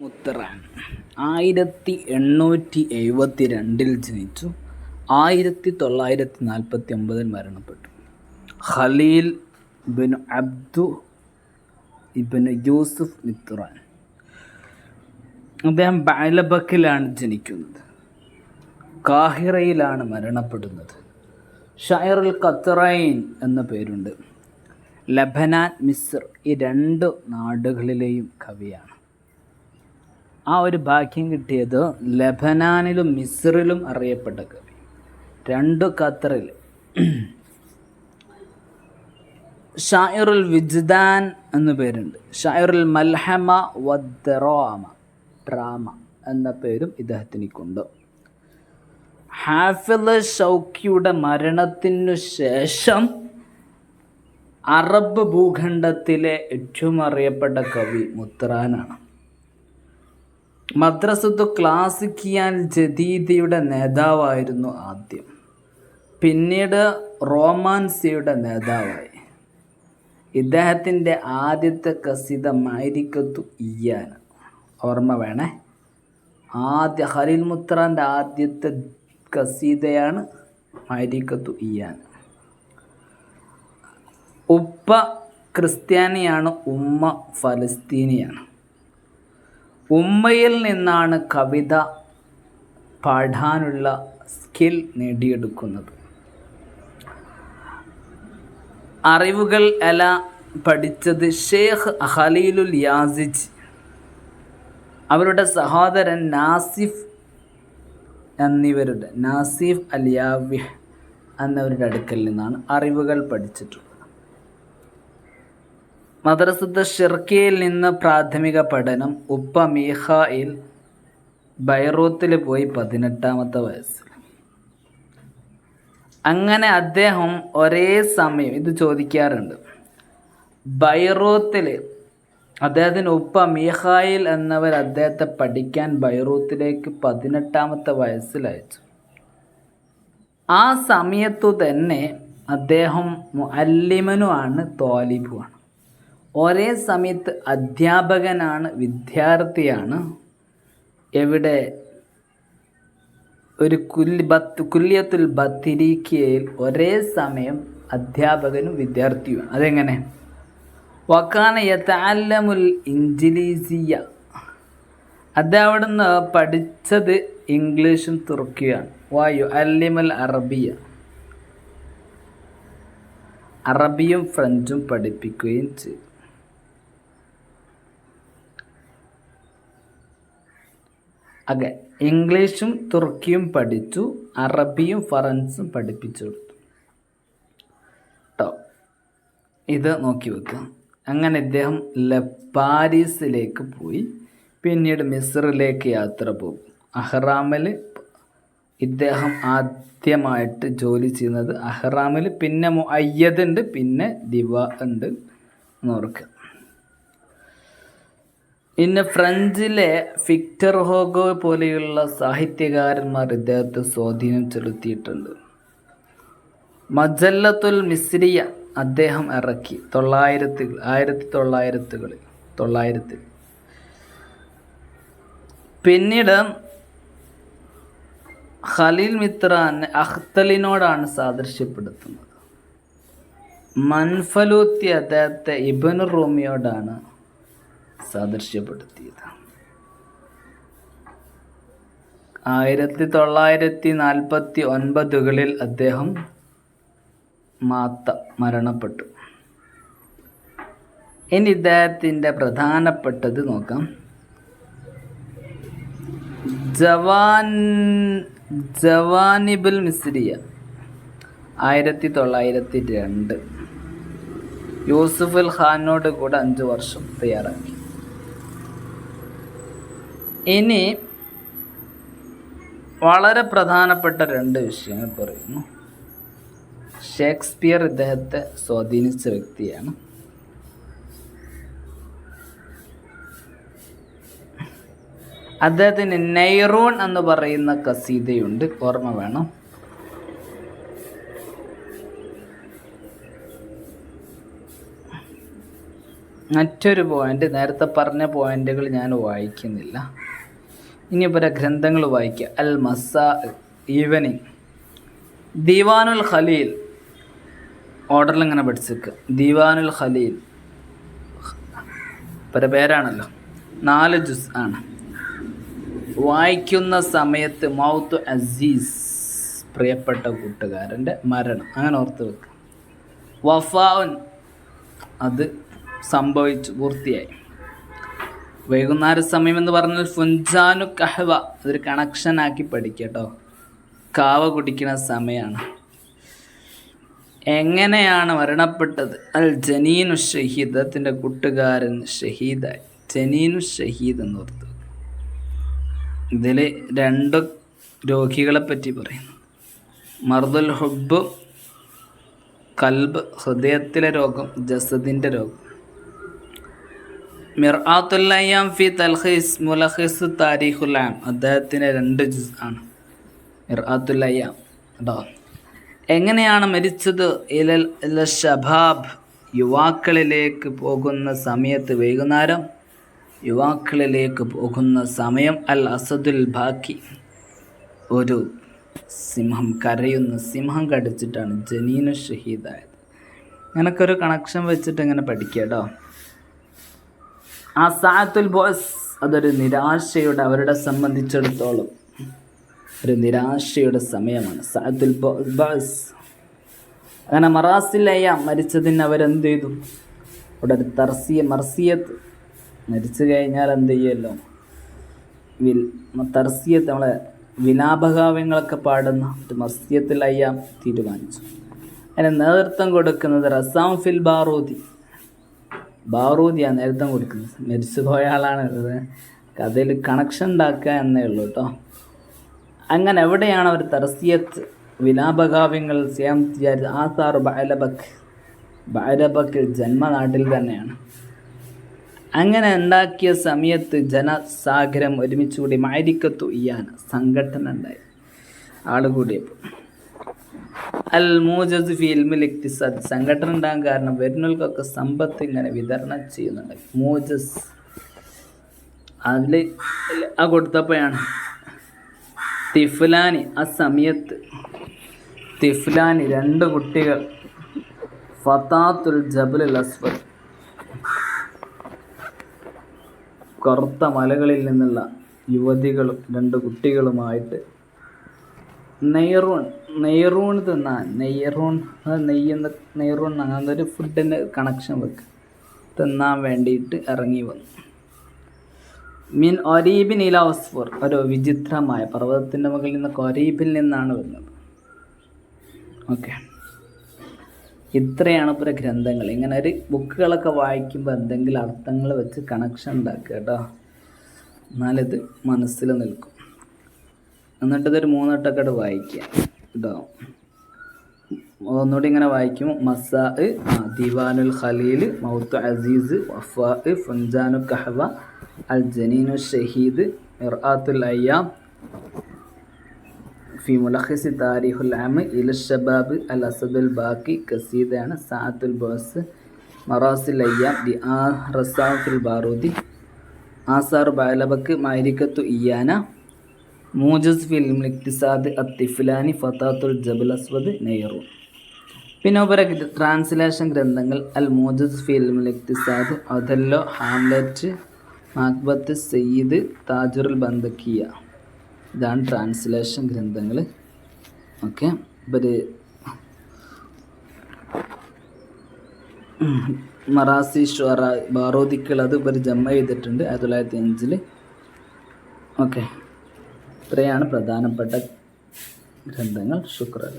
മുത്തറാൻ 1872 ജനിച്ചു. 1949 മരണപ്പെട്ടു. ഖലീൽ ബിൻ അബ്ദു ഇബ്നു യൂസുഫ് മിത്റാൻ. അദ്ദേഹം ബഅലബക്കിലാണ് ജനിക്കുന്നത്. കാഹിറയിലാണ് മരണപ്പെടുന്നത്. ഷായറുൽ ഖത്തറൈൻ എന്ന പേരുണ്ട്. ലബനാൻ, മിസ്ർ ഈ രണ്ട് നാടുകളിലെയും കവിയാണ്. ആ ഒരു ഭാഗ്യം കിട്ടിയത് ലബനാനിലും മിസ്റിലും അറിയപ്പെട്ട കവി. രണ്ട് ഖത്തറിൽ. ഷായറുൽ വിജ്ദാൻ എന്ന പേരുണ്ട്. ഷായറുൽ മൽഹമ ഡ്രാമ എന്ന പേരും ഇദ്ദേഹത്തിനിക്കുണ്ട്. ഹാഫിള് ഷൗക്കിയുടെ മരണത്തിനു ശേഷം അറബ് ഭൂഖണ്ഡത്തിലെ ഏറ്റവും അറിയപ്പെട്ട കവി മുത്തറാനാണ്. മദ്രസത്തു ക്ലാസിക്കിയാൽ ജദീദയുടെ നേതാവായിരുന്നു ആദ്യം. പിന്നീട് റോമാൻസിയുടെ നേതാവായി. ഇദ്ദേഹത്തിൻ്റെ ആദ്യത്തെ കസീദ മാരിക്കത്തു ഇയ്യാൻ. ഓർമ്മ വേണേ, ഖലീൽ മുത്തറാൻ്റെ ആദ്യത്തെ കസീദയാണ് മാരിക്കത്തു ഇയ്യാൻ. ഉപ്പ ക്രിസ്ത്യാനിയാണ്, ഉമ്മ ഫലസ്തീനിയാണ്. ഉമ്മയിൽ നിന്നാണ് കവിത പാടാനുള്ള സ്കിൽ നേടിയെടുക്കുന്നത്. അറിവുകൾ എല്ലാം പഠിച്ചത് ഷെയ്ഖ് ഖലീലുൽ യാസിജ്, അവരുടെ സഹോദരൻ നാസിഫ് അൽ യാവിഹ് എന്നവരുടെ അടുക്കൽ നിന്നാണ് അറിവുകൾ പഠിച്ചിട്ടുള്ളത്. മദ്രസത്ത് ഷിർക്കിയിൽ നിന്ന് പ്രാഥമിക പഠനം. ഉപ്പ മീഖായിൽ ബൈറൂത്തിൽ പോയി 18-ാമത്തെ വയസ്സിൽ. അങ്ങനെ അദ്ദേഹം ഒരേ സമയം, ഇത് ചോദിക്കാറുണ്ട്, ബൈറൂത്തിൽ അദ്ദേഹത്തിന് ഉപ്പ മീഖായിൽ എന്നവർ അദ്ദേഹത്തെ പഠിക്കാൻ ബൈറൂത്തിലേക്ക് 18-ാമത്തെ വയസ്സിൽ അയച്ചു. ആ സമയത്തു തന്നെ അദ്ദേഹം മുഅല്ലിമനുമാണ്, ത്വാലിബുമാണ്. ഒരേ സമയത്ത് അധ്യാപകനാണ്, വിദ്യാർത്ഥിയാണ്. എവിടെ? ഒരു കുല്യത്തുൽ ബത്തിരിക്കയിൽ ഒരേ സമയം അധ്യാപകനും വിദ്യാർത്ഥിയുമാണ്. അതെങ്ങനെ? വക്കാന യതഅല്ലമുൽ ഇൻജിലീസിയ. അദ്ദേഹം അവിടുന്ന് പഠിച്ചത് ഇംഗ്ലീഷും തുർക്കിയാണ്. വയുഅല്ലിമുൽ അറബിയ, അറബിയും ഫ്രഞ്ചും പഠിപ്പിക്കുകയും ചെയ്തു. ഇംഗ്ലീഷും തുർക്കിയും പഠിച്ചു, അറബിയും ഫ്രഞ്ചും പഠിപ്പിച്ചു കൊടുത്തു കേട്ടോ. ഇത് നോക്കി വെക്കുക. അങ്ങനെ ഇദ്ദേഹം പാരീസിലേക്ക് പോയി. പിന്നീട് മിസ്റിലേക്ക് യാത്ര പോകും. അഹ്റാമിൽ ഇദ്ദേഹം ആദ്യമായിട്ട് ജോലി ചെയ്യുന്നത് അഹ്റാമിൽ. പിന്നെ മുഅയ്യദ് ഉണ്ട്, പിന്നെ ദിവാ ഉണ്ട് എന്നോർക്കുക. പിന്നെ ഫ്രഞ്ചിലെ വിക്ടർ ഹോഗോ പോലെയുള്ള സാഹിത്യകാരന്മാർ ഇദ്ദേഹത്തെ സ്വാധീനം ചെലുത്തിയിട്ടുണ്ട്. മജല്ലത്തുൽ മിസ്രിയ അദ്ദേഹം ഇറക്കി 1900-കളിൽ. പിന്നീട് ഖലീൽ മിത്റാൻ അഖ്തലിനോടാണ് സാദൃശ്യപ്പെടുത്തുന്നത്. മൻഫലൂത്തി അദ്ദേഹത്തെ ഇബ്നു റൂമിയോടാണ് സാദൃശ്യപ്പെടുത്തിയത്. 1949-കളിൽ അദ്ദേഹം മരണപ്പെട്ടു. ഇനി ഇദ്ദേഹത്തിൻ്റെ പ്രധാനപ്പെട്ടത് നോക്കാം. ജവാനിബുൽ മിസ്രിയ 1902 യൂസുഫുൽ ഖാനോട് കൂടെ 5 വർഷം തയ്യാറാക്കി. ഇനി വളരെ പ്രധാനപ്പെട്ട 2 വിഷയങ്ങൾ പറയുന്നു. ഷേക്സ്പിയർ ഇദ്ദേഹത്തെ സ്വാധീനിച്ച വ്യക്തിയാണ്. അദ്ദേഹത്തിന് നൈറൂൺ എന്ന് പറയുന്ന കസീദയുണ്ട്, ഓർമ്മ വേണം. മറ്റൊരു പോയിന്റ്, നേരത്തെ പറഞ്ഞ പോയിന്റുകൾ ഞാൻ വായിക്കുന്നില്ല. ഇനി ഇവരെ ഗ്രന്ഥങ്ങൾ വായിക്കുക. അൽ മസാ, ഈവനിങ്. ദീവാനുൽ ഖലീൽ, ഓർഡറിൽ ഇങ്ങനെ പഠിച്ചേക്കുക. ദീവാനുൽ ഖലീൽ ഇവരെ പേരാണല്ലോ. 4 ജുസ് ആണ്. വായിക്കുന്ന സമയത്ത് മൗത്ത് അസീസ്, പ്രിയപ്പെട്ട കൂട്ടുകാരൻ്റെ മരണം, അങ്ങനെ ഓർത്ത് വെക്കുക. വഫാഉൻ, അത് സംഭവിച്ചു, പൂർത്തിയായി. വൈകുന്നേര സമയം എന്ന് പറഞ്ഞാൽ ഫുൻജാനു കഹ്വ, അതൊരു കണക്ഷൻ ആക്കി പഠിക്കുക കേട്ടോ. കാവ കുടിക്കുന്ന സമയമാണ്. എങ്ങനെയാണ് മരണപ്പെട്ടത്? അൽ ജനീനു ഷഹീദ്, അതിൻ്റെ കൂട്ടുകാരൻ ഷഹീദായി. ജനീനു ഷഹീദ് എന്ന് ഓർത്ത്. ഇതിൽ 2 രോഗികളെ പറ്റി പറയുന്നു. മർദുൽ ഹുബ്, കൽബ്, ഹൃദയത്തിലെ രോഗം, ജസദിൻ്റെ രോഗം. മിർആത്തുൽ അയ്യാം ഫി തൽഖീസ് മുലഖിസ് താരീഖുൽ ആം, അദ്ദേഹത്തിന് 2 ജുസ് ആണ്. മിർആത്തുൽ അയ്യാം കേട്ടോ. എങ്ങനെയാണ് മരിച്ചത്? ഇല ഷബാബ്, യുവാക്കളിലേക്ക് പോകുന്ന സമയത്ത്, വൈകുന്നേരം യുവാക്കളിലേക്ക് പോകുന്ന സമയം. അൽ അസദുൽ ബാക്കി, ഒരു സിംഹം, കരയുന്ന സിംഹം കടിച്ചിട്ടാണ് ജനീനു ഷഹീദായത്. അങ്ങനൊക്കെ ഒരു കണക്ഷൻ വെച്ചിട്ട് ഇങ്ങനെ പഠിക്കുക കേട്ടോ. ആ സാഅത്തുൽ ബോസ്, അതൊരു നിരാശയുടെ, അവരുടെ സംബന്ധിച്ചിടത്തോളം ഒരു നിരാശയുടെ സമയമാണ് സാഅത്തുൽ ബോസ്. അങ്ങനെ മറാസിൽ അയ്യാം, മരിച്ചതിന് അവരെന്ത് ചെയ്തു? അവിടെ ഒരു മർസിയത്ത്, മരിച്ചു കഴിഞ്ഞാൽ എന്ത് ചെയ്യുമല്ലോ, തർസിയത്ത്, നമ്മളെ വിലാപകാവ്യങ്ങളൊക്കെ പാടുന്ന മർസിയത്തുൽ അയ്യാം തീരുമാനിച്ചു. അതിന് നേതൃത്വം കൊടുക്കുന്നത് റസാം ഫിൽ ബാറൂദിയാണ് നേതൃത്വം കൊടുക്കുന്നത്. മരിച്ചു പോയ ആളാണ്. കഥയിൽ കണക്ഷൻ ഉണ്ടാക്കുക എന്നേ ഉള്ളൂ കേട്ടോ. അങ്ങനെ എവിടെയാണ് അവർ തർസിയത്ത്, വിലാപകാവ്യങ്ങൾ ചെയ്യാൻ വിചാരിച്ചത്? ആസാർ ബഅലബക്ക്, ജന്മനാട്ടിൽ തന്നെയാണ്. അങ്ങനെ ഉണ്ടാക്കിയ സമയത്ത് ജനസാഗരം ഒരുമിച്ചുകൂടി മഅരിക്കത്തു ഇയ്യാന, സംഘടന ഉണ്ടായി, ആള് കൂടിയപ്പോൾ. അൽ മൂജസ് ഫി ഇൽമിൽ ഇക്തിസാദ്, സംഘടന ഉണ്ടാകാൻ കാരണം വരുന്നവർക്കൊക്കെ സമ്പത്ത് ഇങ്ങനെ വിതരണം ചെയ്യുന്നുണ്ട്. മൂജസ് അതിൽ ആ കൊടുത്തപ്പോഴാണ് തിഫ്ലാനി, ആ സമയത്ത് തിഫ്ലാനി 2 കുട്ടികൾ, ഫതാത്തുൽ ജബലുൽ അസ്വദ്, കറുത്ത മലകളിൽ നിന്നുള്ള യുവതികളും 2 കുട്ടികളുമായിട്ട് നെയ്റൂൺ തിന്നാൻ, നെയ്റൂൺ അങ്ങനത്തെ ഒരു ഫുഡിൻ്റെ കണക്ഷൻ വെക്കുക, തിന്നാൻ വേണ്ടിയിട്ട് ഇറങ്ങി വന്നു. മിൻ ഒരീബിൻ ഇല ഒസ്ഫർ, ഒരു വിചിത്രമായ പർവ്വതത്തിൻ്റെ മുകളിൽ നിന്ന് ഒരീബിൽ നിന്നാണ് വരുന്നത്. ഓക്കെ, ഇത്രയാണ് ഇപ്പോൾ ഗ്രന്ഥങ്ങൾ. ഇങ്ങനെ ഒരു ബുക്കുകളൊക്കെ വായിക്കുമ്പോൾ എന്തെങ്കിലും അർത്ഥങ്ങൾ വെച്ച് കണക്ഷൻ ഉണ്ടാക്കുക കേട്ടോ, എന്നാലിത് മനസ്സിൽ നിൽക്കും. എന്നിട്ടിതൊരു 3 വട്ടമൊക്കെ വായിക്കുക കേട്ടോ. ഒന്നുകൂടി ഇങ്ങനെ വായിക്കും. മസാ, ദിവാനുൽ ഖലീൽ, മൗത്ത് അസീസ്, വഫാ, ഫുൻജാനു കഹ്വ, അൽ ജനീനു ഷഹീദ്, മിർആത്തുൽ അയ്യാം ഫി മുലഖിസ് താരീഖുൽ ആം, ഇല ഷബാബ്, അൽ അസദുൽ ബാക്കി, കസീദയാണ്, സാഅത്തുൽ ബോസ്, മറാസിൽ അയ്യാം, റസാം ഫിൽ ബാറൂദി, ആസാർ ബഅലബക്ക്, മഅരിക്കത്തു ഇയ്യാന, മൂജസ് ഫിൽ ഇക്തിസാദ്, അത്തിഫ്ലാനി, ഫതാത്തുൽ ജബൽ അസ്വദ്, നെയ്റൂൺ. പിന്നെ ഉപര ട്രാൻസ്ലേഷൻ ഗ്രന്ഥങ്ങൾ. അൽ മൂജസ് ഫിൽ ഇക്തിസാദ്, ഒഥല്ലോ, ഹാംലെറ്റ്, മക്ബത്ത്, സയ്യിദ്, താജുറുൽ ബന്ദക്കിയ. ഇതാണ് ട്രാൻസ്ലേഷൻ ഗ്രന്ഥങ്ങൾ. ഓക്കെ, ഇവർ മറാസി ഷുഅറ, ബാറൂദിക്കൾ, അത് ഇവർ ജമ ചെയ്തിട്ടുണ്ട് 1905. ഓക്കെ, ഇത്രയാണ് പ്രധാനപ്പെട്ട ഗ്രന്ഥങ്ങൾ. ശുക്രൻ.